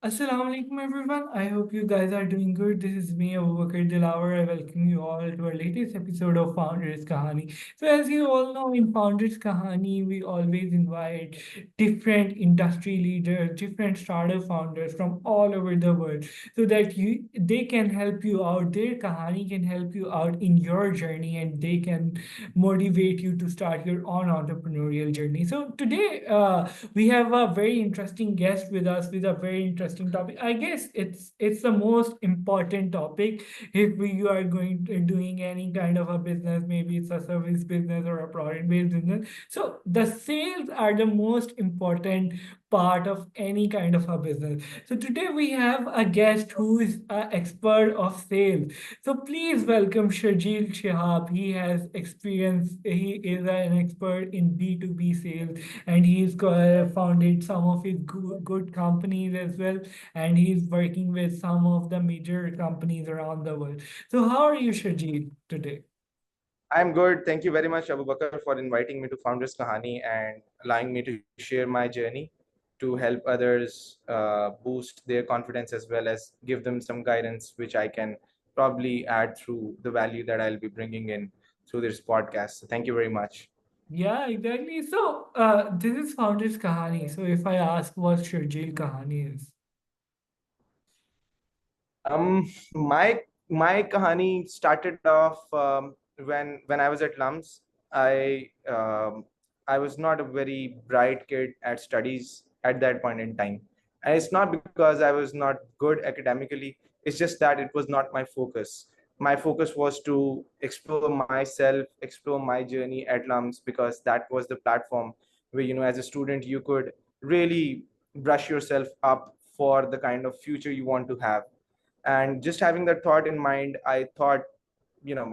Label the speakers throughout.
Speaker 1: Assalamu alaikum everyone. I hope you guys are doing good. This is me, Abu Bakr Dilawar. I welcome you all to our latest episode of Founders Kahani. So, as you all know, in Founders Kahani, we always invite different industry leaders, different startup founders from all over the world, so that they can help you out. Their kahani can help you out in your journey, and they can motivate you to start your own entrepreneurial journey. So today, we have a very interesting guest with us with a very interesting topic. I guess it's the most important topic if you are doing any kind of a business. Maybe it's a service business or a product based business. So the sales are the most important part of any kind of a business. So today we have a guest who is an expert of sales. So please welcome Sharjeel Shahab. He has experience. He is an expert in B2B sales, and he's founded some of his good companies as well, and he's working with some of the major companies around the world. So how are you, Sharjeel, today?
Speaker 2: I'm good. Thank you very much, Abu Bakr, for inviting me to Founders Kahani and allowing me to share my journey to help others boost their confidence as well as give them some guidance, which I can probably add through the value that I'll be bringing in through this podcast. So thank you very much.
Speaker 1: Yeah, exactly. So this is Founders Kahani. So if I ask what Sharjeel Kahani is.
Speaker 2: My kahani started off when I was at Lums. I I was not a very bright kid at studies at that point in time, and it's not because I was not good academically. It's just that it was not my focus. My focus was to explore myself, explore my journey at Lums, because that was the platform where, as a student, you could really brush yourself up for the kind of future you want to have. And just having that thought in mind, I thought,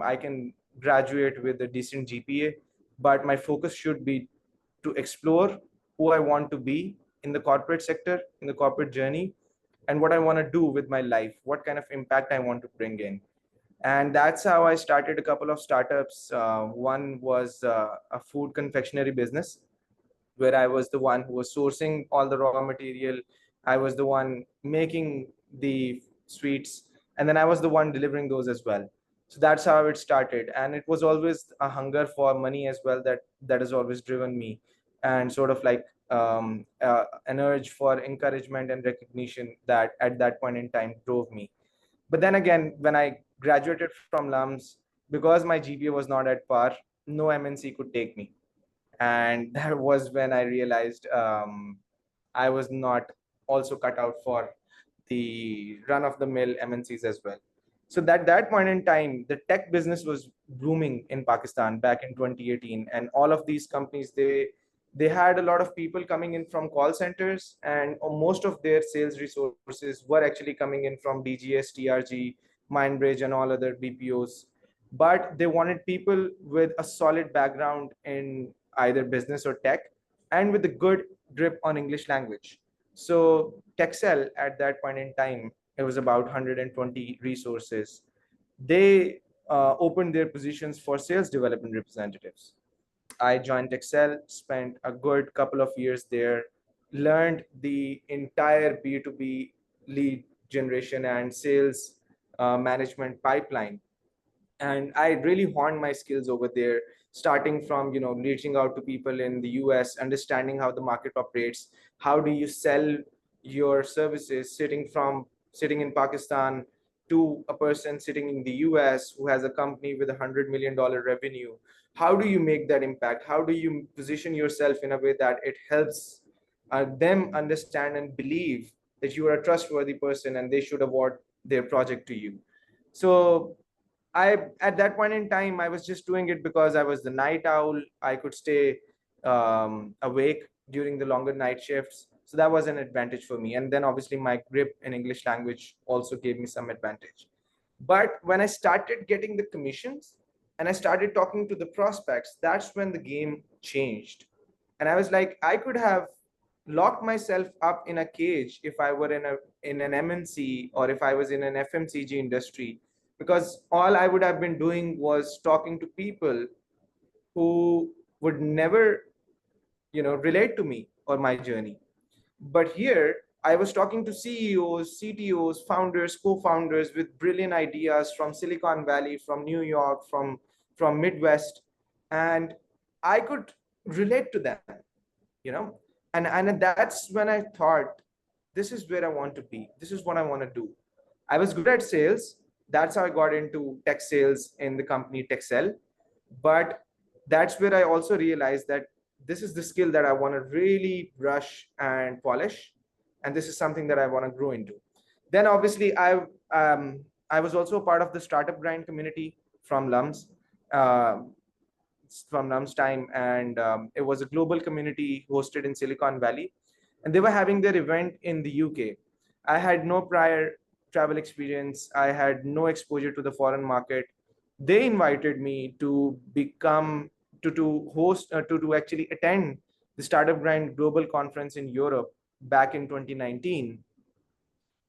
Speaker 2: I can graduate with a decent GPA, but my focus should be to explore who I want to be in the corporate sector, in the corporate journey, and what I want to do with my life, what kind of impact I want to bring in. And that's how I started a couple of startups. One was a food confectionery business, where I was the one who was sourcing all the raw material. I was the one making the sweets, and then I was the one delivering those as well. So that's how it started, and it was always a hunger for money as well that has always driven me, and sort of like an urge for encouragement and recognition that at that point in time drove me. But then again, when I graduated from Lums, because my GPA was not at par, no MNC could take me. And that was when I realized I was not also cut out for the run of the mill MNCs as well. So that point in time, the tech business was booming in Pakistan back in 2018, and all of these companies, they had a lot of people coming in from call centers, and most of their sales resources were actually coming in from DGS, TRG, Mindbridge, and all other BPOs. But they wanted people with a solid background in either business or tech, and with a good grip on English language. So Texel at that point in time, it was about 120 resources. They opened their positions for sales development representatives. I joined Excel, spent a good couple of years there, learned the entire B2B lead generation and sales management pipeline. And I really honed my skills over there, starting from, reaching out to people in the US, understanding how the market operates, how do you sell your services sitting in Pakistan to a person sitting in the US who has a company with $100 million revenue. How do you make that impact? How do you position yourself in a way that it helps them understand and believe that you are a trustworthy person and they should award their project to you? So at that point in time, I was just doing it because I was the night owl. I could stay awake during the longer night shifts. So that was an advantage for me. And then obviously my grip in English language also gave me some advantage. But when I started getting the commissions and I started talking to the prospects, that's when the game changed. And I was like, I could have locked myself up in a cage if I were in an MNC, or if I was in an FMCG industry, because all I would have been doing was talking to people who would never, relate to me or my journey. But here I was talking to CEOs, CTOs, founders, co-founders with brilliant ideas from Silicon Valley, from New York, from Midwest, and I could relate to them, you know. And that's when I thought, this is where I want to be. This is what I want to do. I was good at sales. That's how I got into tech sales in the company Texel. But that's where I also realized that this is the skill that I want to really brush and polish, and this is something that I want to grow into. Then obviously I was also a part of the startup grind community from LUMS. Uh, from LUMS time, and it was a global community hosted in Silicon Valley, and they were having their event in the UK. I had no prior travel experience. I had no exposure to the foreign market. They invited me to become to host to actually attend the Startup Grind Global Conference in Europe back in 2019,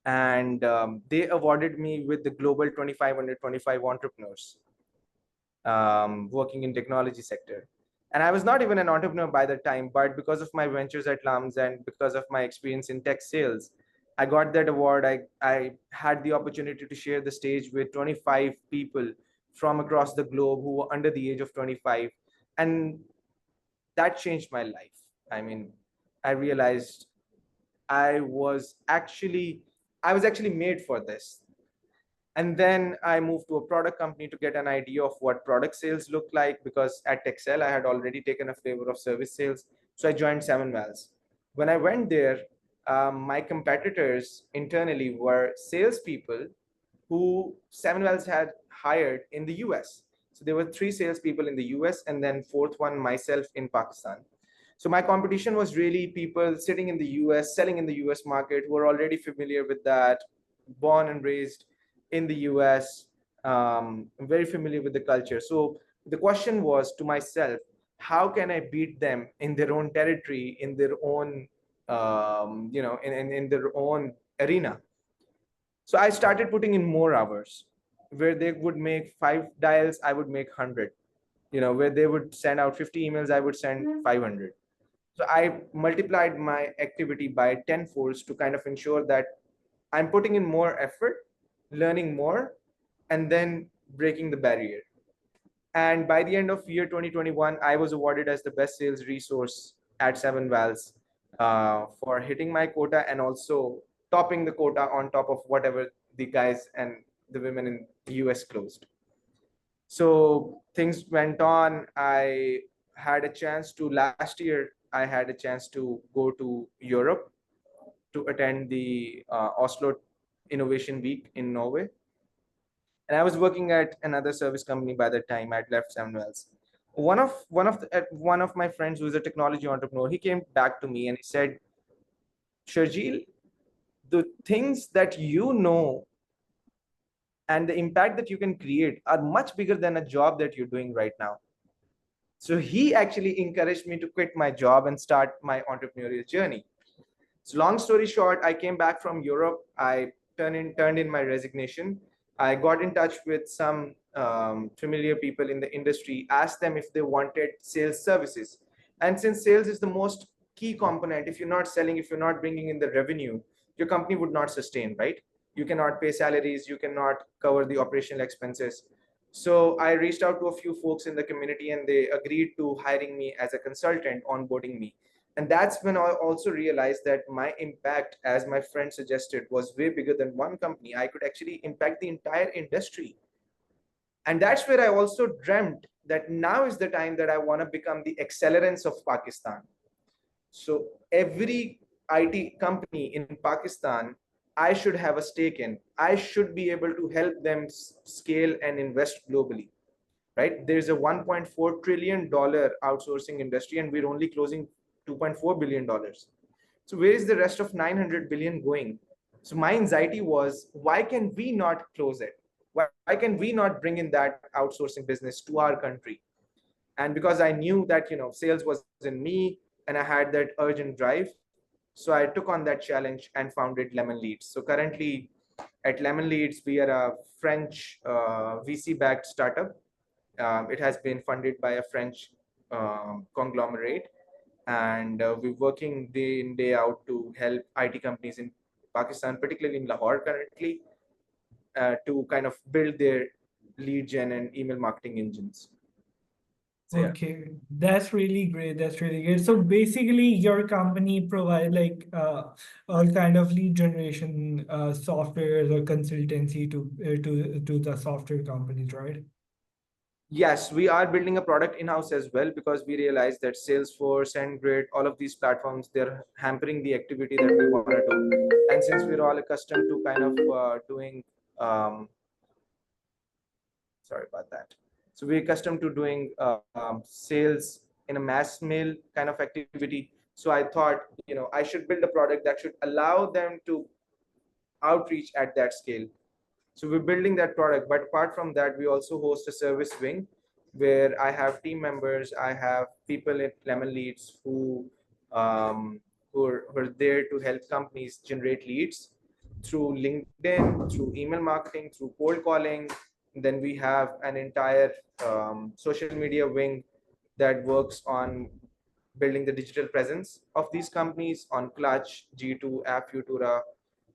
Speaker 2: and they awarded me with the Global 25 under 25 entrepreneurs working in technology sector. And I was not even an entrepreneur by the time, but because of my ventures at LUMS and because of my experience in tech sales, I got that award. I had the opportunity to share the stage with 25 people from across the globe who were under the age of 25. And that changed my life. I mean, I realized I was actually I was actually made for this. And then I moved to a product company to get an idea of what product sales look like, because at Excel I had already taken a flavor of service sales. So I joined Seven Vals. When I went there, my competitors internally were salespeople who Seven Vals had hired in the US. So there were three salespeople in the US, and then fourth one myself in Pakistan. So my competition was really people sitting in the US, selling in the US market, who are already familiar with that, born and raised in the US, very familiar with the culture. So the question was to myself, how can I beat them in their own territory, in their own, in their own arena? So I started putting in more hours, where they would make 5 dials, I would make 100. Where they would send out 50 emails, I would send 500. So I multiplied my activity by 10 folds to kind of ensure that I'm putting in more effort, learning more, and then breaking the barrier. And by the end of year 2021, I was awarded as the best sales resource at Seven Vals for hitting my quota and also topping the quota on top of whatever the guys and the women in the US closed. So things went on. I had a chance to last year, I had a chance to go to Europe to attend the Oslo Innovation Week in Norway. And I was working at another service company by the time I'd left Seven Wells. One of my friends who is a technology entrepreneur, he came back to me and he said, Sharjeel, the things that you know and the impact that you can create are much bigger than a job that you're doing right now. So he actually encouraged me to quit my job and start my entrepreneurial journey. So long story short, I came back from Europe. I turned in my resignation. I got in touch with some familiar people in the industry, asked them if they wanted sales services. And since sales is the most key component, if you're not selling, if you're not bringing in the revenue, your company would not sustain, right? You cannot pay salaries, you cannot cover the operational expenses. So I reached out to a few folks in the community and they agreed to hiring me as a consultant, onboarding me. And that's when I also realized that my impact, as my friend suggested, was way bigger than one company. I could actually impact the entire industry. And that's where I also dreamt that now is the time that I want to become the accelerants of Pakistan. So every IT company in Pakistan, I should have a stake in. I should be able to help them scale and invest globally, right? There's a $1.4 trillion outsourcing industry, and we're only closing $2.4 billion. So where is the rest of 900 billion going? So my anxiety was, why can we not close it? Why can we not bring in that outsourcing business to our country? And because I knew that sales was in me and I had that urgent drive, so I took on that challenge and founded Lemon Leads. So currently at Lemon Leads, we are a French VC backed startup. It has been funded by a French conglomerate, and we're working day in day out to help IT companies in Pakistan, particularly in Lahore currently, to kind of build their lead gen and email marketing engines. So yeah.
Speaker 1: Okay, that's really great. That's really great. So basically, your company provide like all kind of lead generation softwares or consultancy to the software companies, right?
Speaker 2: Yes, we are building a product in-house as well, because we realize that Salesforce and Grid, all of these platforms, they're hampering the activity that we want to do. And since we're all accustomed to kind of doing, um, sorry about that. So we're accustomed to doing sales in a mass mail kind of activity. So I thought, I should build a product that should allow them to outreach at that scale. So we're building that product. But apart from that, we also host a service wing where I have team members, I have people at Lemon Leads um, who are there to help companies generate leads through LinkedIn, through email marketing, through cold calling. Then we have an entire social media wing that works on building the digital presence of these companies on Clutch, G2, App Futura.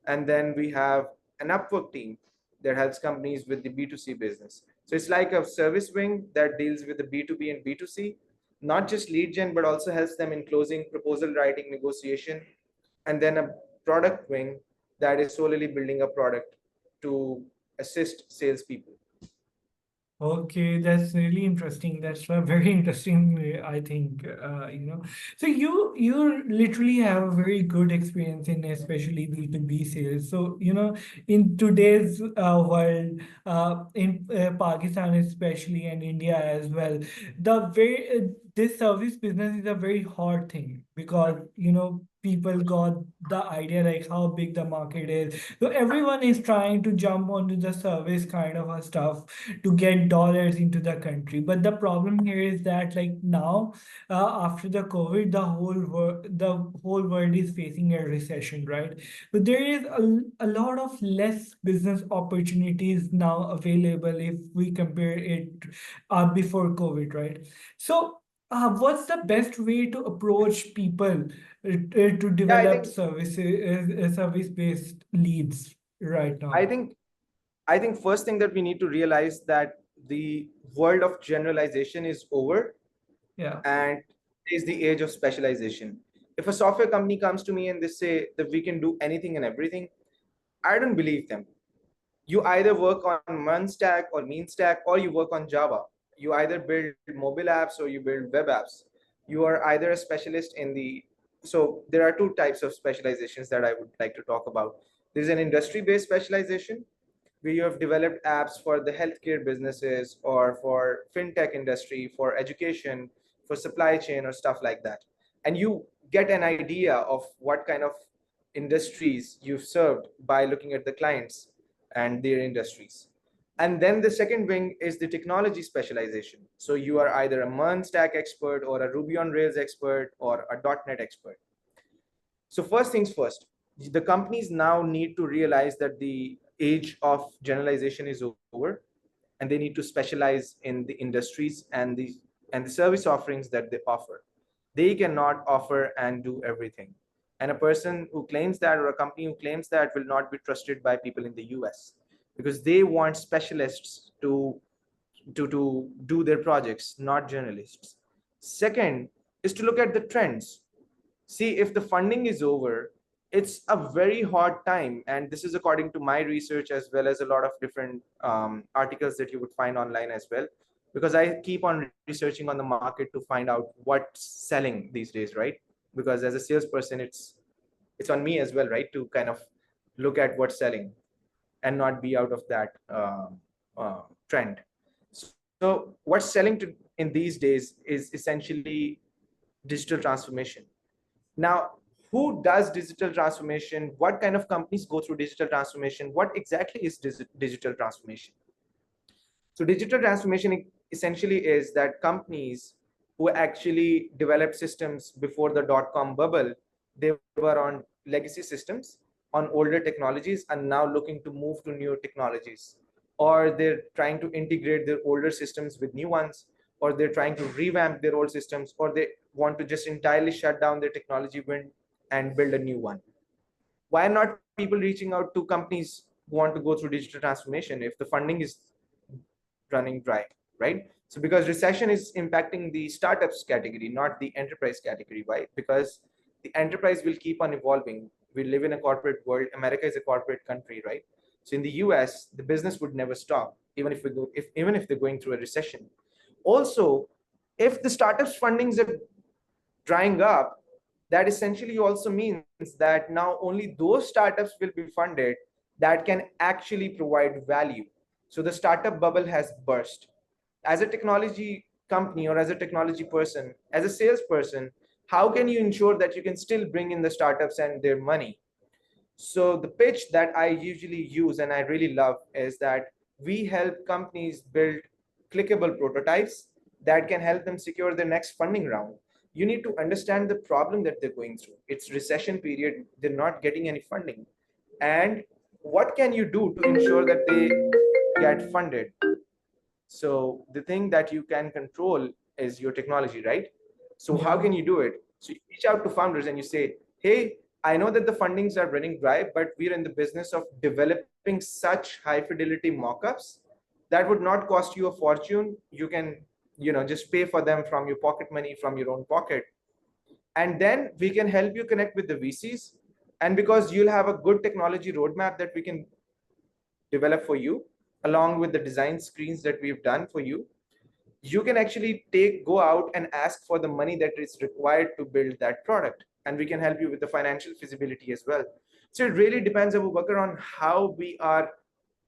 Speaker 2: And then we have an Upwork team that helps companies with the B2C business. So it's like a service wing that deals with the B2B and B2C, not just lead gen, but also helps them in closing, proposal writing, negotiation. And then a product wing that is solely building a product to assist salespeople.
Speaker 1: Okay, that's really interesting. That's a very interesting, I think, So you literally have a very good experience in especially B2B sales. So, in today's world, in Pakistan especially and India as well, this service business is a very hard thing because, people got the idea like how big the market is. So everyone is trying to jump onto the service kind of a stuff to get dollars into the country. But the problem here is that like now, after the COVID, the whole world is facing a recession, right? So there is a lot of less business opportunities now available if we compare it before COVID, right? So what's the best way to approach people to
Speaker 2: Yeah, I
Speaker 1: develop
Speaker 2: think
Speaker 1: services, service-based leads right
Speaker 2: I
Speaker 1: now?
Speaker 2: think I think first thing that we need to realize that the world of generalization is over,
Speaker 1: Yeah.
Speaker 2: and is the age of specialization. If a software company comes to me and they say that we can do anything and everything, I don't believe them. You either work on MERN stack or mean stack, or you work on Java. You either build mobile apps or you build web apps. You are either a specialist in the, so there are two types of specializations that I would like to talk about. There's an industry based specialization where you have developed apps for the healthcare businesses or for fintech industry, for education, for supply chain or stuff like that. And you get an idea of what kind of industries you've served by looking at the clients and their industries. And then the second wing is the technology specialization. So you are either a MERN stack expert or a Ruby on Rails expert or a .NET expert. So first things first, the companies now need to realize that the age of generalization is over, and they need to specialize in the industries and the service offerings that they offer. They cannot offer and do everything. And a person who claims that, or a company who claims that, will not be trusted by people in the US, because they want specialists to do their projects, not journalists. Second is to look at the trends. See, if the funding is over, it's a very hard time. And this is according to my research, as well as a lot of different articles that you would find online as well, because I keep on researching on the market to find out what's selling these days, right? Because as a salesperson, it's on me as well, right, to kind of look at what's selling and not be out of that trend. So what's selling in these days is essentially digital transformation. Now, who does digital transformation? What kind of companies go through digital transformation? What exactly is digital transformation? So digital transformation essentially is that companies who actually developed systems before the dot-com bubble, they were on legacy systems, on older technologies, and now looking to move to new technologies. Or they're trying to integrate their older systems with new ones, or they're trying to revamp their old systems, or they want to just entirely shut down their technology and build a new one. Why not people reaching out to companies who want to go through digital transformation if the funding is running dry, right? So because recession is impacting the startups category, not the enterprise category. Why? Because the enterprise will keep on evolving. We live in a corporate world. America is a corporate country, right? So in the US, the business would never stop, even if they're going through a recession. Also, if the startups fundings are drying up, that essentially also means that now only those startups will be funded that can actually provide value. So the startup bubble has burst. As a technology company or as a technology person, as a salesperson, how can you ensure that you can still bring in the startups and their money? So the pitch that I usually use and I really love is that we help companies build clickable prototypes that can help them secure their next funding round. You need to understand the problem that they're going through. It's recession period, they're not getting any funding. And what can you do to ensure that they get funded? So the thing that you can control is your technology, right? So how
Speaker 1: Yeah.
Speaker 2: can you do it? So you reach out to founders and you say, hey, I know that the fundings are running dry, but we're in the business of developing such high fidelity mockups that would not cost you a fortune. You can, just pay for them from your pocket money, from your own pocket. And then we can help you connect with the VCs. And because you'll have a good technology roadmap that we can develop for you, along with the design screens that we've done for you, you can actually go out and ask for the money that is required to build that product, and we can help you with the financial feasibility as well. So it really depends, Abu Bakr, on how we are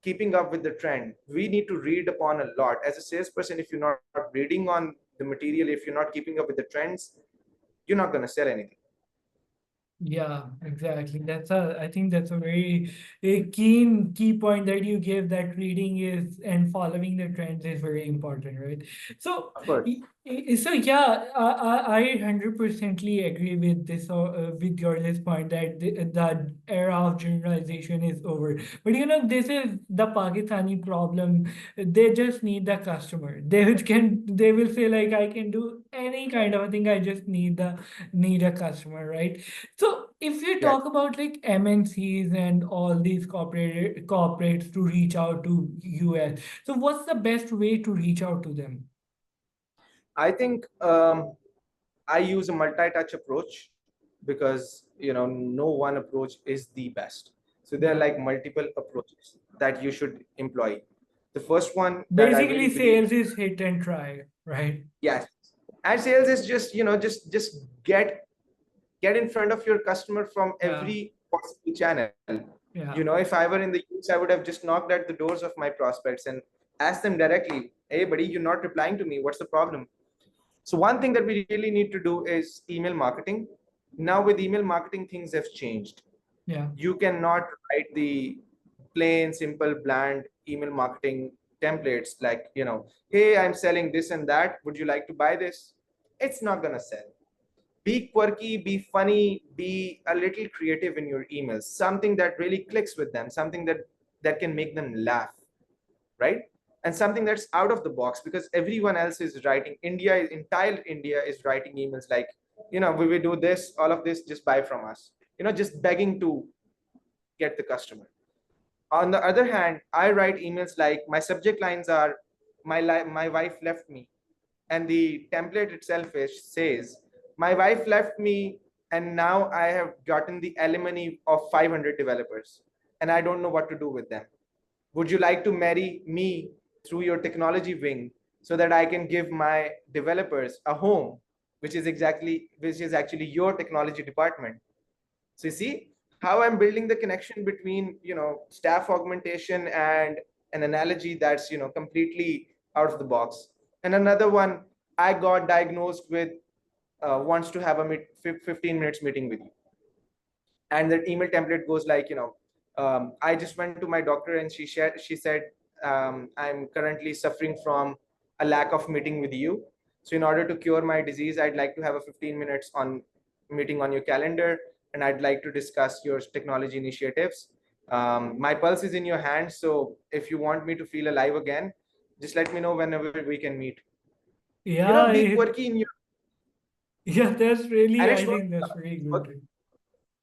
Speaker 2: keeping up with the trend. We need to read upon a lot as a salesperson. If you're not reading on the material, if you're not keeping up with the trends, you're not going to sell anything.
Speaker 1: Yeah, exactly. I think that's a very a key point that you give, that reading is and following the trends is very important, right? So,
Speaker 2: Of course.
Speaker 1: so yeah, I 100%ly agree with with your this point that the era of generalization is over. But this is the Pakistani problem. They just need the customer. They will say like, I can do any kind of a thing. I just need a customer, right? So if you
Speaker 2: Yeah.
Speaker 1: talk about like MNCs and all these corporates to reach out to US, so what's the best way to reach out to them?
Speaker 2: I think I use a multi-touch approach because no one approach is the best. So there are
Speaker 1: Yeah.
Speaker 2: like multiple approaches that you should employ. The first one that I really
Speaker 1: Basically,
Speaker 2: believe,
Speaker 1: sales is hit and try, right?
Speaker 2: yes, and sales is just just get in front of your customer from
Speaker 1: Yeah.
Speaker 2: every possible channel.
Speaker 1: Yeah.
Speaker 2: If I were in the US, I would have just knocked at the doors of my prospects and asked them directly, hey buddy, you're not replying to me, what's the problem? So one thing that we really need to do is email marketing. Now with email marketing, things have changed.
Speaker 1: Yeah.
Speaker 2: You cannot write the plain, simple, bland email marketing templates like, hey, I'm selling this and that. Would you like to buy this? It's not gonna sell. Be quirky, be funny, be a little creative in your emails. Something that really clicks with them, something that can make them laugh, right? And something that's out of the box, because everyone else is writing, entire India is writing emails like, we will do this, all of this, just buy from us, just begging to get the customer. On the other hand, I write emails like, my subject lines are, my wife left me, and the template itself says, my wife left me, and now I have gotten the alimony of 500 developers, and I don't know what to do with them. Would you like to marry me through your technology wing so that I can give my developers a home, which is actually your technology department? So you see how I'm building the connection between, staff augmentation and an analogy that's, completely out of the box. And another one, I got diagnosed with wants to have a 15 minutes meeting with you, and the email template goes like, I just went to my doctor and she said, I'm currently suffering from a lack of meeting with you. So in order to cure my disease, I'd like to have a 15 minutes on meeting on your calendar, and I'd like to discuss your technology initiatives. My pulse is in your hand, so if you want me to feel alive again, just let me know whenever we can meet.
Speaker 1: Yeah,
Speaker 2: Be quirky in your,
Speaker 1: yeah, that's really,
Speaker 2: and it
Speaker 1: I
Speaker 2: shows
Speaker 1: think that's really
Speaker 2: work.
Speaker 1: good.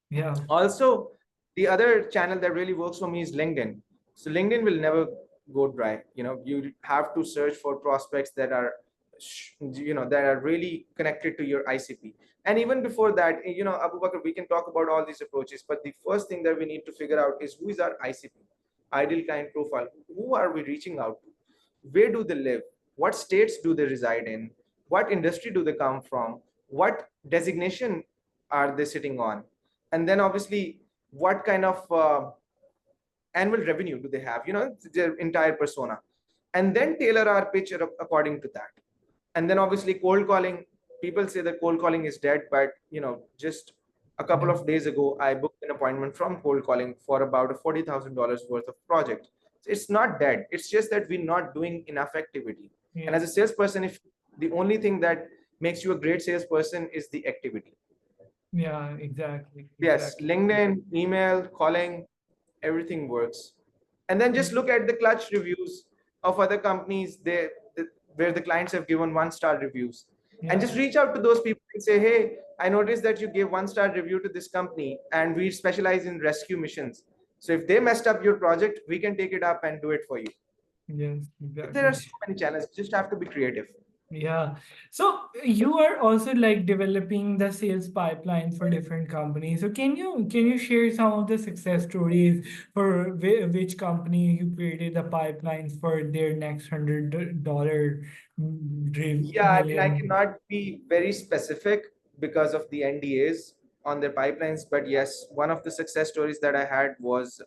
Speaker 1: Yeah,
Speaker 2: Also, the other channel that really works for me is LinkedIn. So LinkedIn will never go dry. You have to search for prospects that are, that are really connected to your ICP. And even before that, Abu Bakr, we can talk about all these approaches, but the first thing that we need to figure out is who is our ICP, ideal client profile. Who are we reaching out to? Where do they live? What states do they reside in? What industry do they come from? What designation are they sitting on? And then obviously, what kind of annual revenue do they have? Their entire persona, and then tailor our pitch according to that. And then obviously, cold calling. People say that cold calling is dead, but just a couple
Speaker 1: yeah,
Speaker 2: of days ago, I booked an appointment from cold calling for about a $40,000 worth of project. It's not dead. It's just that we're not doing enough activity. And
Speaker 1: yeah,
Speaker 2: as a salesperson, if the only thing that makes you a great salesperson is the activity.
Speaker 1: yeah, exactly,
Speaker 2: Yes,
Speaker 1: exactly.
Speaker 2: LinkedIn, email, calling, everything works. And then just look at the clutch reviews of other companies where the clients have given one-star reviews. And just
Speaker 1: Yeah,
Speaker 2: reach out to those people and say, hey, I noticed that you gave one-star review to this company and we specialize in rescue missions. So if they messed up your project, we can take it up and do it for you.
Speaker 1: yes,
Speaker 2: There are
Speaker 1: exactly.
Speaker 2: so many channels. You just have to be creative.
Speaker 1: Yeah. So you are also like developing the sales pipeline for different companies. So can you share some of the success stories for which company you created the pipelines for their next $100
Speaker 2: Yeah, I mean, I
Speaker 1: million?
Speaker 2: cannot be very specific because of the NDAs on their pipelines, but yes, one of the success stories that I had was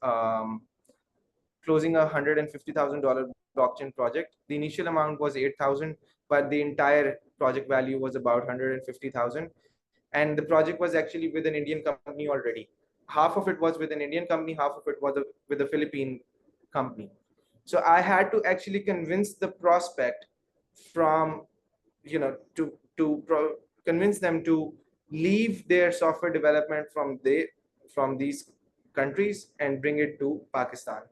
Speaker 2: closing $150,000 blockchain project. The initial amount was 8,000, but the entire project value was about 150,000. And the project was actually with an Indian company already. Half of it was with an Indian company, half of it was with a Philippine company. So I had to actually convince the prospect from, convince them to leave their software development from these countries and bring it to Pakistan.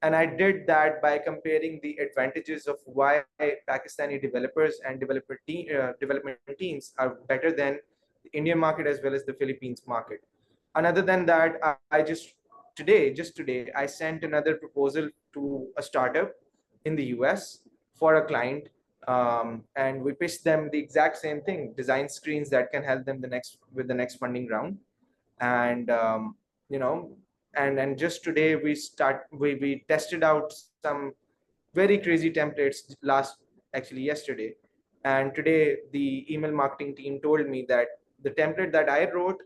Speaker 2: And I did that by comparing the advantages of why Pakistani developers and development teams are better than the Indian market as well as the Philippines market. And other than that, I just today, I sent another proposal to a startup in the US for a client. And we pitched them the exact same thing: design screens that can help them the next funding round. And you know and just today we tested out some very crazy templates last actually yesterday. And today the email marketing team told me that the template that I wrote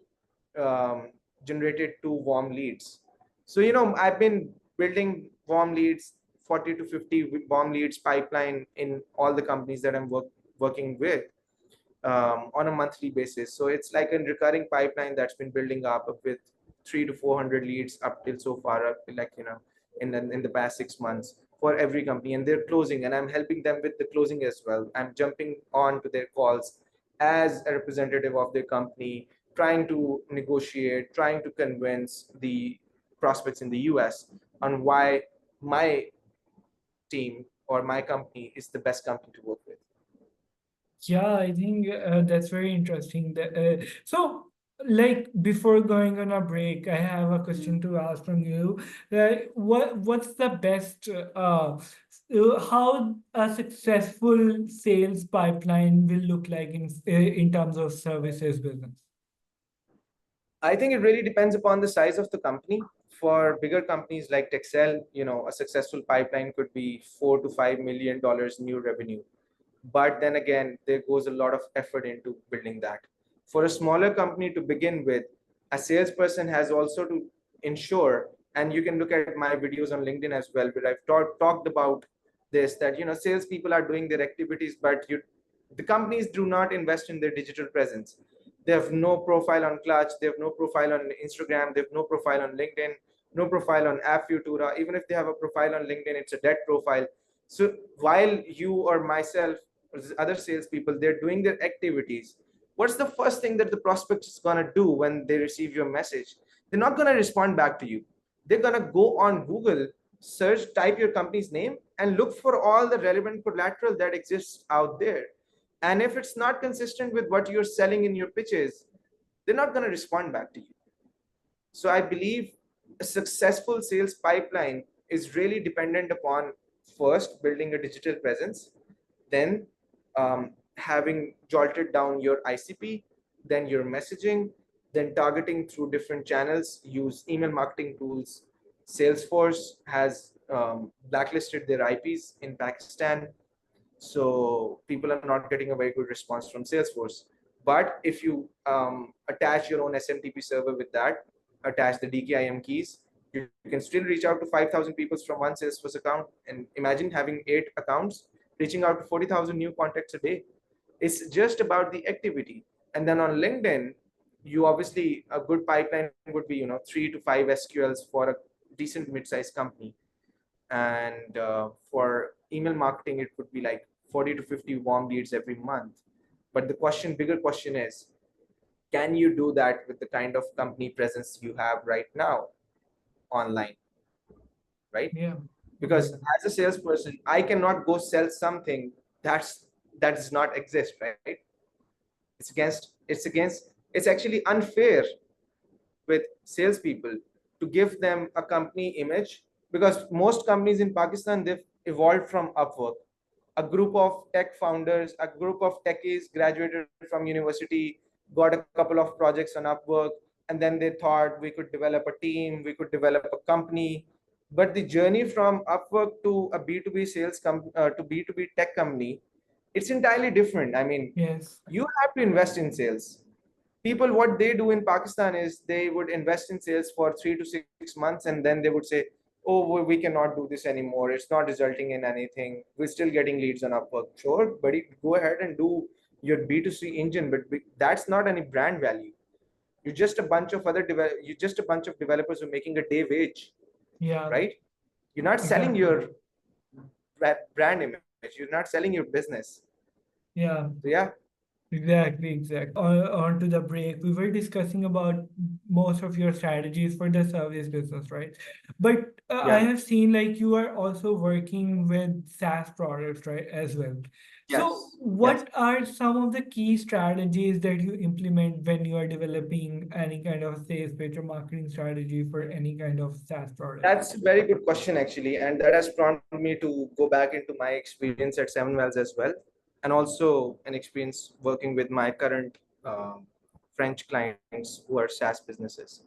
Speaker 2: generated 2 warm leads. So I've been building warm leads, 40 to 50 warm leads pipeline in all the companies that I'm working with on a monthly basis. So it's like a recurring pipeline that's been building up with 300 to 400 leads up till so far, up like in the past 6 months for every company, and they're closing, and I'm helping them with the closing as well. I'm jumping on to their calls as a representative of their company, trying to negotiate, trying to convince the prospects in the US on why my team or my company is the best company to work with.
Speaker 1: Yeah, I think that's very interesting. So, like before going on a break, I have a question to ask from you. What's the best how a successful sales pipeline will look like in terms of services business?
Speaker 2: I think it really depends upon the size of the company. For bigger companies like Texel, a successful pipeline could be $4 to $5 million new revenue. But then again, there goes a lot of effort into building that. For a smaller company to begin with, a salesperson has also to ensure, and you can look at my videos on LinkedIn as well, where I've talked about this, that salespeople are doing their activities, but the companies do not invest in their digital presence. They have no profile on Clutch, they have no profile on Instagram, they have no profile on LinkedIn, no profile on App Futura. Even if they have a profile on LinkedIn, it's a dead profile. So while you or myself or other salespeople, they're doing their activities, what's the first thing that the prospect is gonna do when they receive your message? They're not gonna respond back to you. They're gonna go on Google, search, type your company's name, and look for all the relevant collateral that exists out there. And if it's not consistent with what you're selling in your pitches, they're not going to respond back to you. So I believe a successful sales pipeline is really dependent upon first building a digital presence, then having jolted down your ICP, then your messaging, then targeting through different channels, use email marketing tools. Salesforce has blacklisted their IPs in Pakistan, so people are not getting a very good response from Salesforce. But if you attach your own SMTP server with that, attach the DKIM keys, you can still reach out to 5,000 people from one Salesforce account. And imagine having 8 accounts, reaching out to 40,000 new contacts a day. It's just about the activity. And then on LinkedIn, you obviously, a good pipeline would be 3 to 5 SQLs for a decent mid-sized company. And for email marketing, it would be like 40 to 50 warm leads every month. But the bigger question is, can you do that with the kind of company presence you have right now online, right?
Speaker 1: Yeah.
Speaker 2: Because as a salesperson, I cannot go sell something that does not exist, right? It's actually unfair with salespeople to give them a company image, because most companies in Pakistan, they've evolved from Upwork, a group of tech founders, a group of techies graduated from university, got a couple of projects on Upwork, and then they thought we could develop a team, we could develop a company. But the journey from Upwork to a B2B to B2B tech company, it's entirely different. I mean,
Speaker 1: Yes.
Speaker 2: you have to invest in sales. People, what they do in Pakistan is they would invest in sales for 3 to 6 months, and then they would say, "Oh, we cannot do this anymore. It's not resulting in anything. We're still getting leads on Upwork." Sure, buddy, go ahead and do your B2C engine, but that's not any brand value. You're just a bunch of developers who are making a day wage,
Speaker 1: Yeah.
Speaker 2: right? You're not selling
Speaker 1: Exactly.
Speaker 2: your brand image. You're not selling your business.
Speaker 1: Yeah.
Speaker 2: So yeah,
Speaker 1: Exactly, exactly. On to the break, we were discussing about most of your strategies for the service business, right? But I
Speaker 2: yeah,
Speaker 1: have seen like you are also working with SaaS products, right, as well. So,
Speaker 2: yes, yes.
Speaker 1: what are some of the key strategies that you implement when you are developing any kind of sales pitch or marketing strategy for any kind of SaaS product?
Speaker 2: That's a very good question, actually, and that has prompted me to go back into my experience at Seven Wells as well, and also an experience working with my current French clients who are SaaS businesses.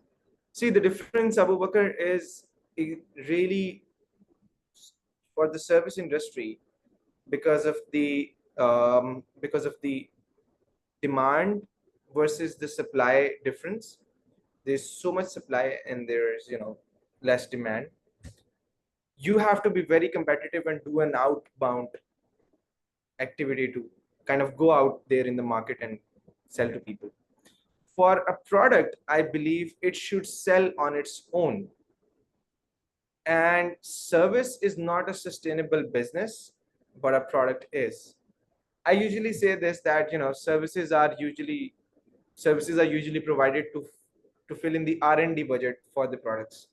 Speaker 2: See, the difference, Abu Bakr, is really for the service industry, because of the demand versus the supply difference. There's so much supply and there's less demand. You have to be very competitive and do an outbound activity to kind of go out there in the market and sell to people. For a product, I believe it should sell on its own. And service is not a sustainable business, but a product is. I usually say this, that services are usually provided to fill in the R&D budget for the products,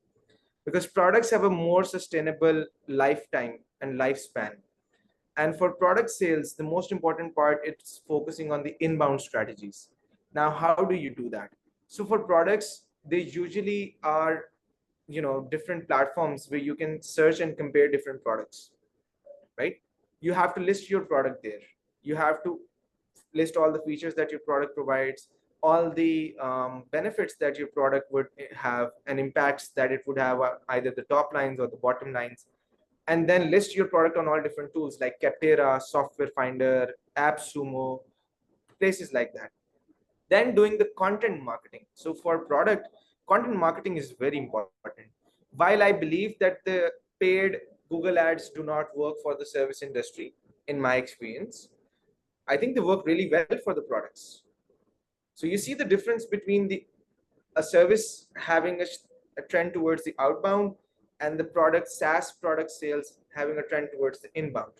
Speaker 2: because products have a more sustainable lifetime and lifespan. And for product sales, the most important part is focusing on the inbound strategies. Now, how do you do that? So for products, they usually are different platforms where you can search and compare different products, right? You have to list your product there. You have to list all the features that your product provides, all the benefits that your product would have, and impacts that it would have, either the top lines or the bottom lines. And then list your product on all different tools like Captera, Software Finder, AppSumo, places like that. Then doing the content marketing. So for product, content marketing is very important. While I believe that the paid Google ads do not work for the service industry, in my experience, I think they work really well for the products. So you see the difference between the a service having a trend towards the outbound, and the product SaaS product sales having a trend towards the inbound.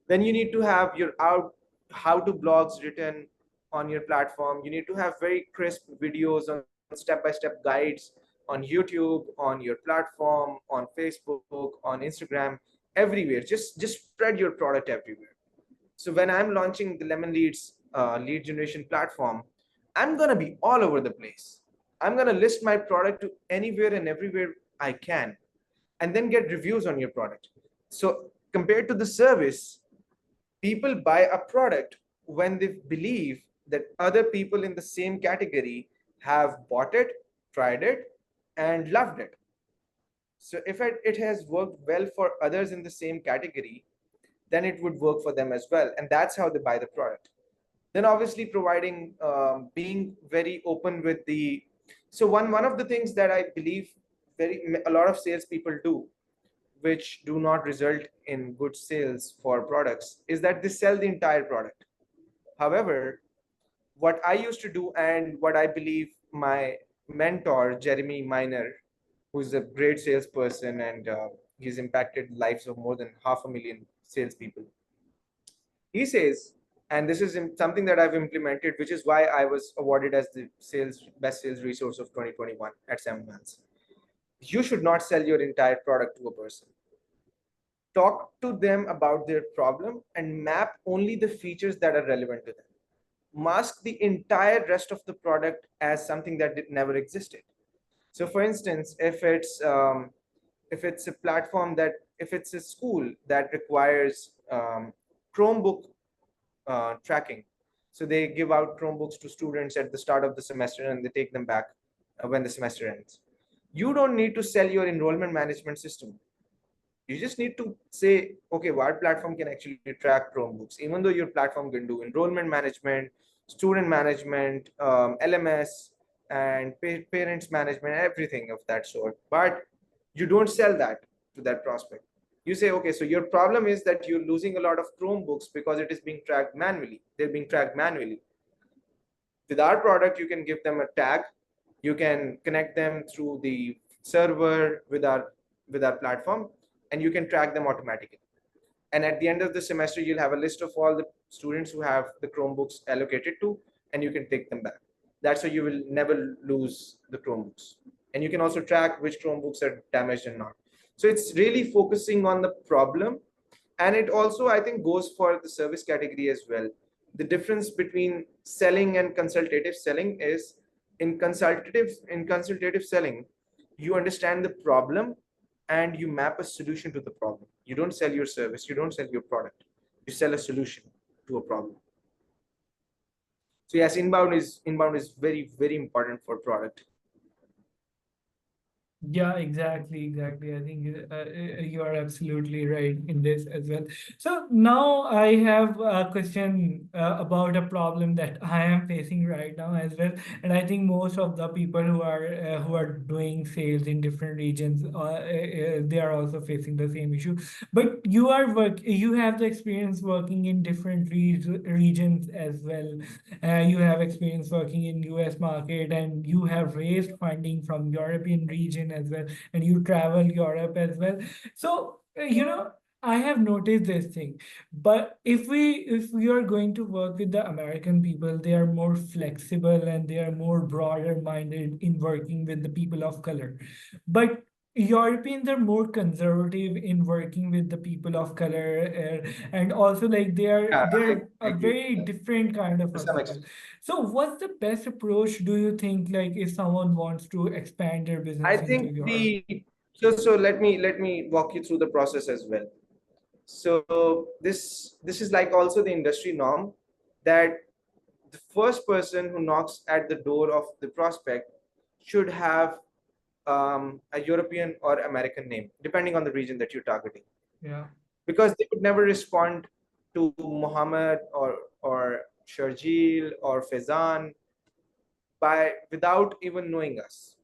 Speaker 2: Then you need to have your out how to blogs written on your platform. You need to have very crisp videos on step-by-step guides on YouTube, on your platform, on Facebook, on Instagram, everywhere. Just spread your product everywhere. So when I'm launching the Lemon Leads lead generation platform, I'm gonna be all over the place. I'm gonna list my product to anywhere and everywhere I can, and then get reviews on your product. So compared to the service, people buy a product when they believe that other people in the same category have bought it, tried it, and loved it. So if it has worked well for others in the same category, then it would work for them as well, and that's how they buy the product. Then obviously providing, being very open with the. So one of the things that I believe a lot of salespeople do, which do not result in good sales for products, is that they sell the entire product. However, what I used to do, and what I believe my mentor Jeremy Miner, who's a great salesperson, and he's impacted lives of more than 500,000 salespeople. He says, and this is something that I've implemented, which is why I was awarded as the sales best sales resource of 2021 at 7 months. You should not sell your entire product to a person. Talk to them about their problem and map only the features that are relevant to them. Mask the entire rest of the product as something that never existed. So for instance, if it's a platform that, if it's a school that requires Chromebook tracking, so they give out Chromebooks to students at the start of the semester and they take them back when the semester ends. You don't need to sell your enrollment management system. You just need to say, okay, what platform can actually track Chromebooks, even though your platform can do enrollment management, student management, LMS, and parents management, everything of that sort. But you don't sell that to that prospect. You say, okay, so your problem is that you're losing a lot of Chromebooks because it is being tracked manually. They're being tracked manually. With our product, you can give them a tag. You can connect them through the server with our platform, and you can track them automatically. And at the end of the semester, you'll have a list of all the students who have the Chromebooks allocated to, and you can take them back. That's how you will never lose the Chromebooks. And you can also track which Chromebooks are damaged and not. So it's really focusing on the problem. And it also, I think, goes for the service category as well. The difference between selling and consultative selling is, in consultative selling, you understand the problem and you map a solution to the problem. You don't sell your service, you don't sell your product, you sell a solution to a problem. So yes, inbound is very, very important for product.
Speaker 1: Yeah, exactly, exactly. I think you are absolutely right in this as well. So now I have a question about a problem that I am facing right now as well, and I think most of the people who are doing sales in different regions, they are also facing the same issue. But you have the experience working in different regions as well. You have experience working in US market, and you have raised funding from European region as well, and you travel Europe as well. So I have noticed this thing. But if we are going to work with the American people, they are more flexible and they are more broader minded in working with the people of color. But Europeans are more conservative in working with the people of color, and also like
Speaker 2: Yeah, I
Speaker 1: they're a
Speaker 2: agree
Speaker 1: very different kind of
Speaker 2: to
Speaker 1: a
Speaker 2: some
Speaker 1: people.
Speaker 2: extent.
Speaker 1: So what's the best approach do you think, like if someone wants to expand their
Speaker 2: I
Speaker 1: business into
Speaker 2: think
Speaker 1: Europe?
Speaker 2: the so let me walk you through the process as well. So this is like also the industry norm, that the first person who knocks at the door of the prospect should have a European or American name, depending on the region that you're targeting,
Speaker 1: Yeah.
Speaker 2: because they would never respond to Muhammad or Sharjeel or Faizan by without even knowing us.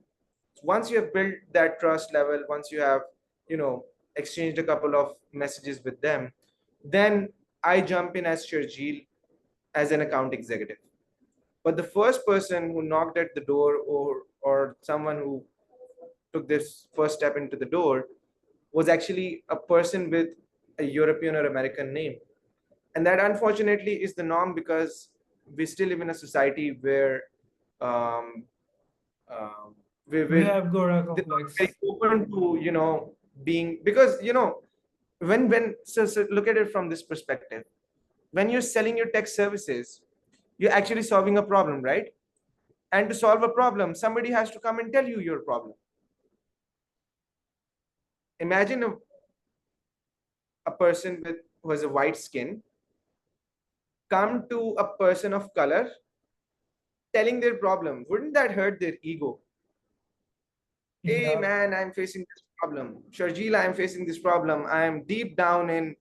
Speaker 2: Once you have built that trust level, once you have, you know, exchanged a couple of messages with them, then I jump in as Sharjeel as an account executive. But the first person who knocked at the door, or someone who took this first step into the door, was actually a person with a European or American name. And that unfortunately is the norm, because we still live in a society where um, um,
Speaker 1: We
Speaker 2: we're
Speaker 1: have Gora
Speaker 2: they're not very
Speaker 1: complex.
Speaker 2: open to, being, because, when so look at it from this perspective. when you're selling your tech services, you're actually solving a problem, right? And to solve a problem, somebody has to come and tell you your problem. Imagine a person with who has a white skin come to a person of color telling their problem. Wouldn't that hurt their ego? Hey
Speaker 1: Yeah.
Speaker 2: man, I'm facing this problem. Sharjeel, I'm facing this problem. I'm deep down in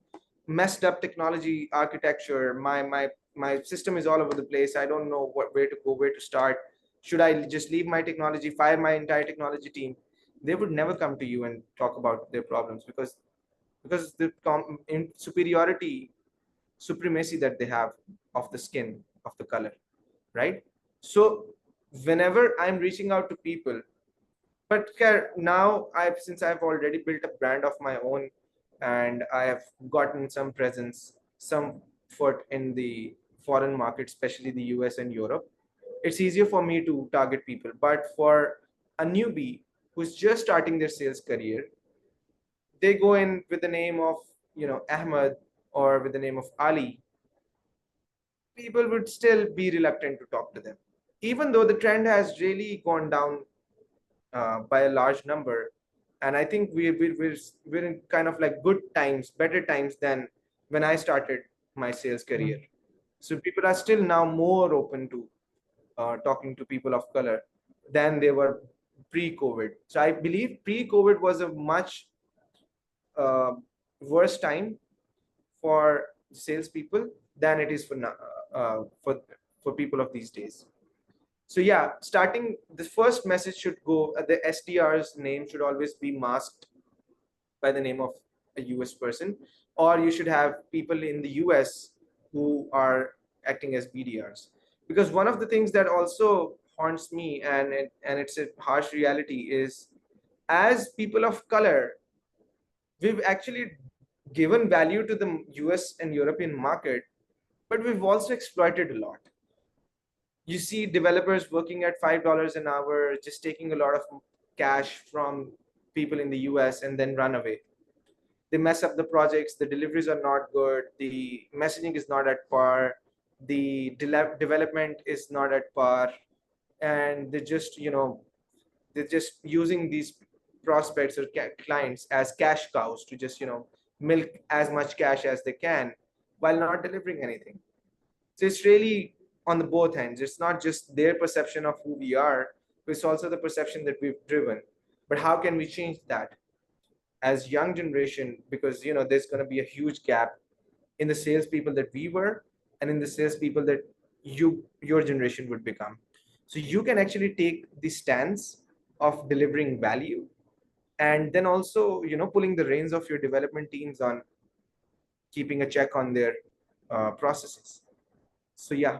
Speaker 2: messed up technology architecture. My system is all over the place. I don't know where to go, where to start. Should I just leave my technology, fire my entire technology team? They would never come to you and talk about their problems because the superiority, supremacy that they have of the skin, of the color, right? So whenever I'm reaching out to people, but now since I've already built a brand of my own, and I have gotten some presence, some foot in the foreign market, especially the US and Europe, it's easier for me to target people. But for a newbie who's just starting their sales career, they go in with the name of, Ahmed, or with the name of Ali. People would still be reluctant to talk to them, even though the trend has really gone down by a large number. And I think we're in kind of like good times, better times than when I started my sales career. So people are still now more open to talking to people of color than they were pre-COVID. So I believe pre-COVID was a much uh, worse time for salespeople than it is for now, uh, for for people of these days. So yeah, starting the first message should go, the SDR's name should always be masked by the name of a US person, or you should have people in the US who are acting as BDRs. Because one of the things that also haunts me, and it's a harsh reality, is as people of color, we've actually given value to the US and European market, but we've also exploited a lot. You see developers working at $5 an hour, just taking a lot of cash from people in the US and then run away. They mess up the projects, the deliveries are not good, the messaging is not at par, the development is not at par, and they're just using these prospects or clients as cash cows to just milk as much cash as they can while not delivering anything. So it's really on the both ends. It's not just their perception of who we are, but it's also the perception that we've driven. But how can we change that as young generation? Because there's going to be a huge gap in the salespeople that we were and in the salespeople that your generation would become. So you can actually take the stance of delivering value, and then also pulling the reins of your development teams on keeping a check on their processes. So yeah,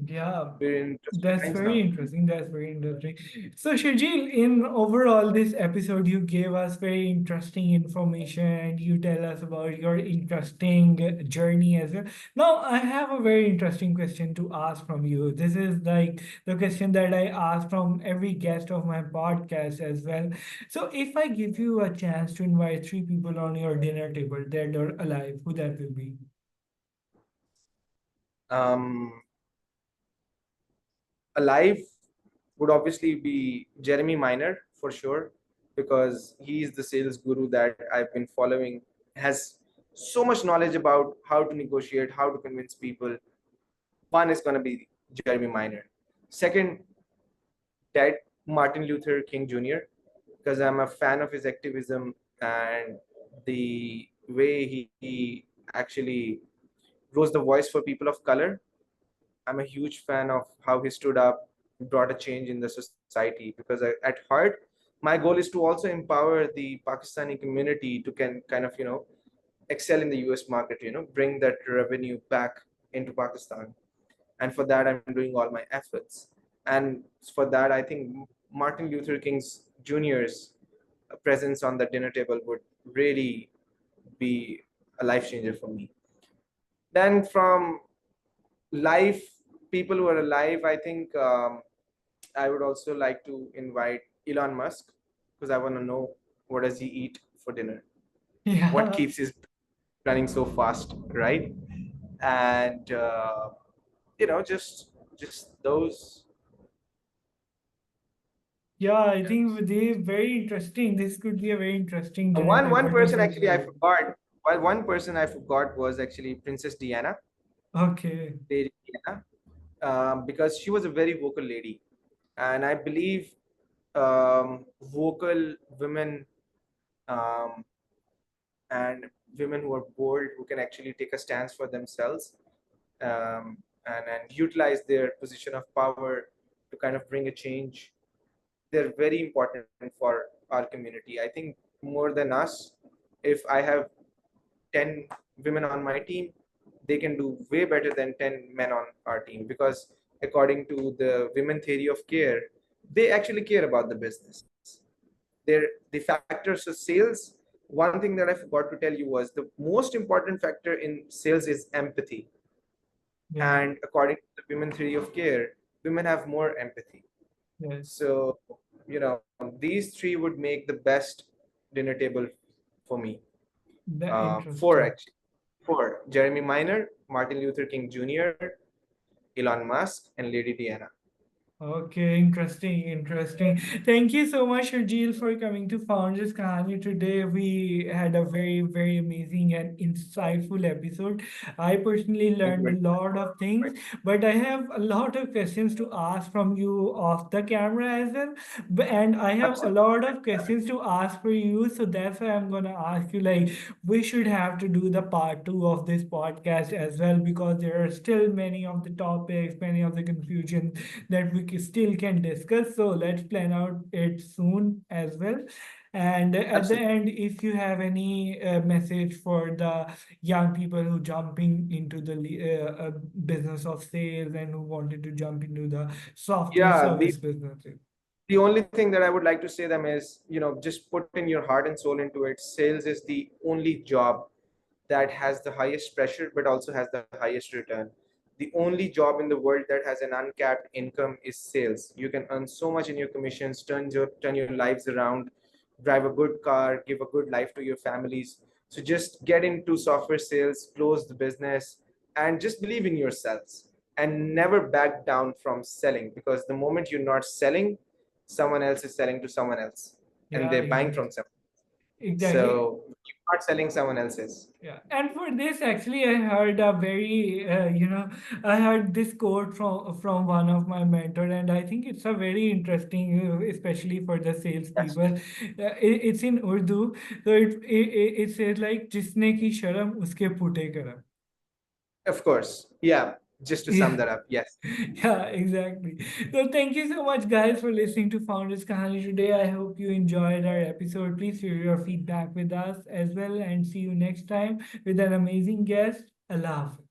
Speaker 1: Yeah,
Speaker 2: we're in interesting
Speaker 1: that's
Speaker 2: times
Speaker 1: very
Speaker 2: now.
Speaker 1: interesting. That's very interesting. So, Shajil, in overall this episode, you gave us very interesting information. You tell us about your interesting journey as well. Now, I have a very interesting question to ask from you. This is like the question that I ask from every guest of my podcast as well. So, if I give you a chance to invite three people on your dinner table, dead or alive, who that will be?
Speaker 2: um Alive would obviously be Jeremy Miner for sure, because he's the sales guru that I've been following, has so much knowledge about how to negotiate, how to convince people. One is going to be Jeremy Miner. Second, dead Martin Luther King Jr., because I'm a fan of his activism and the way he actually rose the voice for people of color. I'm a huge fan of how he stood up, brought a change in the society, because at heart, my goal is to also empower the Pakistani community to kind of, excel in the US market, bring that revenue back into Pakistan. And for that, I'm doing all my efforts. And for that, I think Martin Luther King's Jr.'s presence on the dinner table would really be a life changer for me. Then from life, people who are alive, I think I would also like to invite Elon Musk, because I want to know what does he eat for dinner, what
Speaker 1: Yeah.
Speaker 2: keeps his running so fast, right? and just those.
Speaker 1: Yeah, I think they very interesting. This could be a very interesting dinner
Speaker 2: One
Speaker 1: table
Speaker 2: person actually I
Speaker 1: discussion.
Speaker 2: forgot. Well, one person I forgot was actually Princess Diana,
Speaker 1: Okay.
Speaker 2: Lady Diana, because she was a very vocal lady, and I believe vocal women, um, and women who are bold, who can actually take a stance for themselves, and utilize their position of power to kind of bring a change. They're very important for our community. I think more than us, if I have 10 women on my team, they can do way better than 10 men on our team, because according to the women theory of care, they actually care about the business. The factors of sales, one thing that I forgot to tell you was the most important factor in sales is empathy.
Speaker 1: Yeah.
Speaker 2: And according to the women theory of care, women have more empathy.
Speaker 1: Yes.
Speaker 2: So, these three would make the best dinner table for me.
Speaker 1: That
Speaker 2: Four
Speaker 1: interesting.
Speaker 2: actually. Four: Jeremy Minor, Martin Luther King Jr., Elon Musk, and Lady Diana.
Speaker 1: Okay, interesting, interesting. Thank you so much, Sharjeel, for coming to Founders Kahani today. We had a very, very amazing and insightful episode. I personally
Speaker 2: Thank you
Speaker 1: learned
Speaker 2: very
Speaker 1: a lot of things, but I have a lot of questions to ask from you off the camera as well. And I
Speaker 2: much.
Speaker 1: have a lot of questions to ask for you. So that's why I'm gonna ask you, like, we should have to do the part two of this podcast as well, because there are still many of the topics, many of the confusions that we still can discuss. So let's plan out it soon as well. And at the
Speaker 2: Absolutely.
Speaker 1: end, if you have any message for the young people who jumping into the business of sales and who wanted to jump into the software
Speaker 2: Yeah,
Speaker 1: service businesses.
Speaker 2: the only thing that I would like to say them is, just put in your heart and soul into it. Sales is the only job that has the highest pressure, but also has the highest return. The only job in the world that has an uncapped income is sales. You can earn so much in your commissions, turn your lives around, drive a good car, give a good life to your families. So just get into software sales, close the business, and just believe in yourselves and never back down from selling, because the moment you're not selling, someone else is selling to someone else and
Speaker 1: Yeah,
Speaker 2: they're buying
Speaker 1: exactly.
Speaker 2: from someone.
Speaker 1: Exactly.
Speaker 2: So you're not selling, someone else's.
Speaker 1: Yeah, and for this, actually, I heard a very, I heard this quote from one of my mentor, and I think it's a very interesting, especially for the
Speaker 2: Yes.
Speaker 1: salespeople. It's in Urdu, so it says like, "जिसने की शर्म उसके फूटे करम."
Speaker 2: Of course. Yeah. Just to sum
Speaker 1: Yeah.
Speaker 2: that up. Yes.
Speaker 1: Yeah, exactly. So thank you so much, guys, for listening to Founders Kahani today. I hope you enjoyed our episode. Please share your feedback with us as well, and see you next time with an amazing guest. Allah Hafiz.